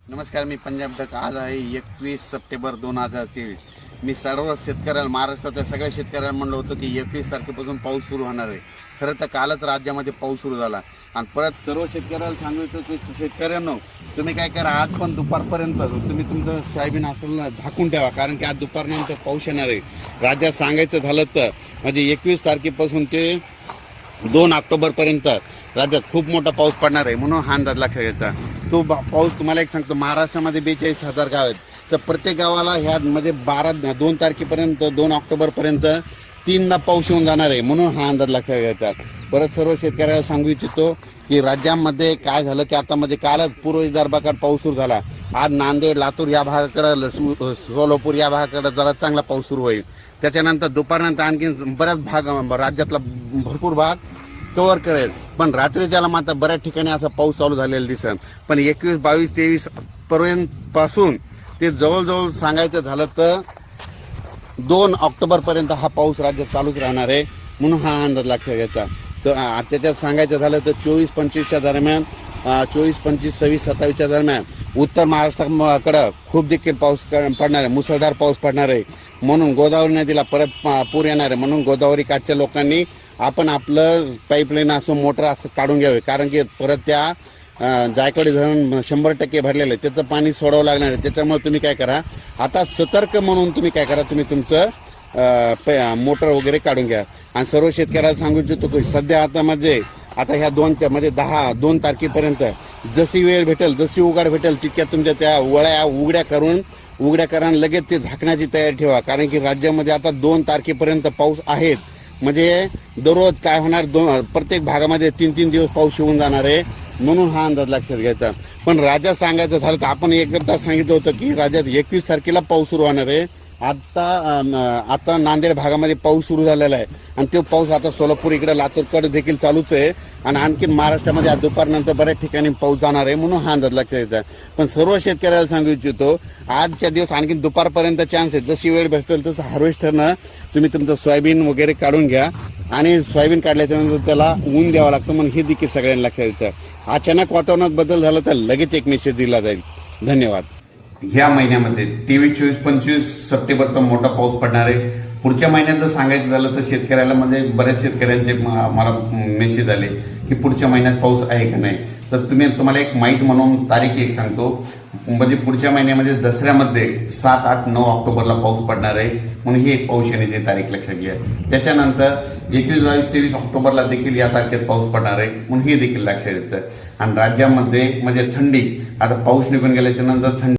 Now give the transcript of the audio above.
नमस्कार, मी पंजाब डक. आज आहे 21 सप्टेंबर 2023. मी सर्व शेतकऱ्याला, महाराष्ट्रातल्या सगळ्या शेतकऱ्यांना म्हणलं होतं की 21 तारखेपासून पाऊस सुरू होणार आहे. खरं तर कालच राज्यामध्ये पाऊस सुरू झाला आणि परत सर्व शेतकऱ्याला सांगितलं की शेतकऱ्यांनो, तुम्ही काय करा, आज पण दुपारपर्यंत तुम्ही तुमचं सोयाबीन असलेलं झाकून ठेवा, कारण की आज दुपारनंतर पाऊस येणार आहे. राज्यात सांगायचं झालं तर म्हणजे 21 तारखेपासून ते 2 ऑक्टोबरपर्यंत राज्यात खूप मोठा पाऊस पडणार आहे. म्हणून हा अंदाज लक्षात घ्यायचा. तो पाऊस तुम्हाला एक सांगतो, महाराष्ट्रामध्ये 42,000 गाव आहेत, तर प्रत्येक गावाला ह्यामध्ये 2 तारखेपर्यंत 2 ऑक्टोबरपर्यंत 3दा पाऊस येऊन जाणार आहे. म्हणून हा अंदाज लक्षात घ्यायचा. परत सर्व शेतकऱ्याला सांगू इच्छितो की राज्यामध्ये काय झालं की आता म्हणजे कालच पूर्व विदर्भाकडे पाऊस सुरू झाला. आज नांदेड, लातूर या भागाकडे, सोलापूर या भागाकडे जरा चांगला पाऊस सुरू होईल. त्याच्यानंतर दुपारनंतर आणखी बऱ्याच भाग, राज्यातला भरपूर भाग कव्हर करेल. पण रात्रीच्याला मात्र बऱ्याच ठिकाणी असा पाऊस चालू झालेला दिसेल. पण 21, 22, 23 पर्यंत पासून ते जवळजवळ सांगायचं झालं तर 2 ऑक्टोबरपर्यंत हा पाऊस राज्यात चालूच राहणार आहे. म्हणून हा अंदाज लक्षात घ्यायचा. तर त्याच्यात सांगायचं झालं तर 24-25च्या दरम्यान, 24, 25, 26, 27च्या दरम्यान उत्तर महाराष्ट्राकडं खूप देखील पाऊस पडणार आहे, मुसळधार पाऊस पडणार आहे. म्हणून गोदावरी नदीला परत पूर येणार आहे. म्हणून गोदावरी काठच्या लोकांनी आपण आपलं पाईपलाईन असं मोटर असं काढून घ्यावे, कारण की परत त्या जायकवाडी धरण 100% भरलेलं आहे, त्याचं पाणी सोडावं लागणार आहे. त्याच्यामुळे तुम्ही काय करा, आता सतर्क म्हणून तुम्ही काय करा, तुम्ही तुमचं मोटर वगैरे काढून घ्या. आणि सर्व शेतकऱ्याला सांगू इच्छितो की सध्या आता ह्या 2 तारखेपर्यंत जशी वेळ भेटेल, जशी उघाड भेटेल, तितक्या तुमच्या त्या वळ्या उघड्या करा, लगेच ते झाकण्याची तयारी ठेवा. कारण की राज्यामध्ये आता 2 तारखेपर्यंत पाऊस आहेत. म्हणजे दररोज काय होणार, प्रत्येक भागामध्ये 3-3 दिवस पाऊस येऊन जाणार आहे. म्हणून हा अंदाज लक्षात घ्यायचा. पण राज्यात सांगायचं झालं तर आपण एकदा सांगितलं होतं की राज्यात 21 तारखेला पाऊस सुरू होणार आहे. आता नांदेड भागामध्ये पाऊस सुरू झालेला आहे आणि तो पाऊस आता सोलापूर इकडे, लातूरकडे देखील चालूच आहे. आणि आणखीन महाराष्ट्रामध्ये आज दुपारनंतर बऱ्याच ठिकाणी पाऊस जाणार आहे. म्हणून हा अंदाज लक्षात घ्यायचा. पण सर्व शेतकऱ्याला सांगू इच्छितो, आजच्या दिवस आणखीन दुपारपर्यंत चान्स आहे. जशी वेळ भेटेल तसं हार्वेस्टरनं तुम्ही तुमचं सोयाबीन वगैरे काढून घ्या. आणि सोयाबीन काढल्याच्या नंतर त्याला ऊन द्यावं लागतं. म्हणून हे देखील सगळ्यांना लक्षात घ्यायचं. अचानक वातावरणात बदल झाला तर लगेच एक मेसेज दिला जाईल. धन्यवाद. ह्या महिन्यामध्ये 23-24-25 सप्टेंबरचा मोठा पाऊस पडणार आहे. पुढच्या महिन्यात जर सांगायचं झालं तर शेतकऱ्याला, म्हणजे बऱ्याच शेतकऱ्यांचे मला मेसेज आले की पुढच्या महिन्यात पाऊस आहे का नाही. तर तुम्हाला एक माहीत म्हणून तारीख एक सांगतो. म्हणजे पुढच्या महिन्यामध्ये दसऱ्यामध्ये 7, 8, 9 ऑक्टोबरला पाऊस पडणार आहे. म्हणून ही एक पाऊस येण्याची तारीख लक्षात घ्या. त्याच्यानंतर 21, 22, 23 ऑक्टोबरला देखील या तारखेत पाऊस पडणार आहे. म्हणून हे देखील लक्षात घ्यायचं. आणि राज्यामध्ये म्हणजे थंडी, आता पाऊस निघून गेल्याच्या नंतर थंडी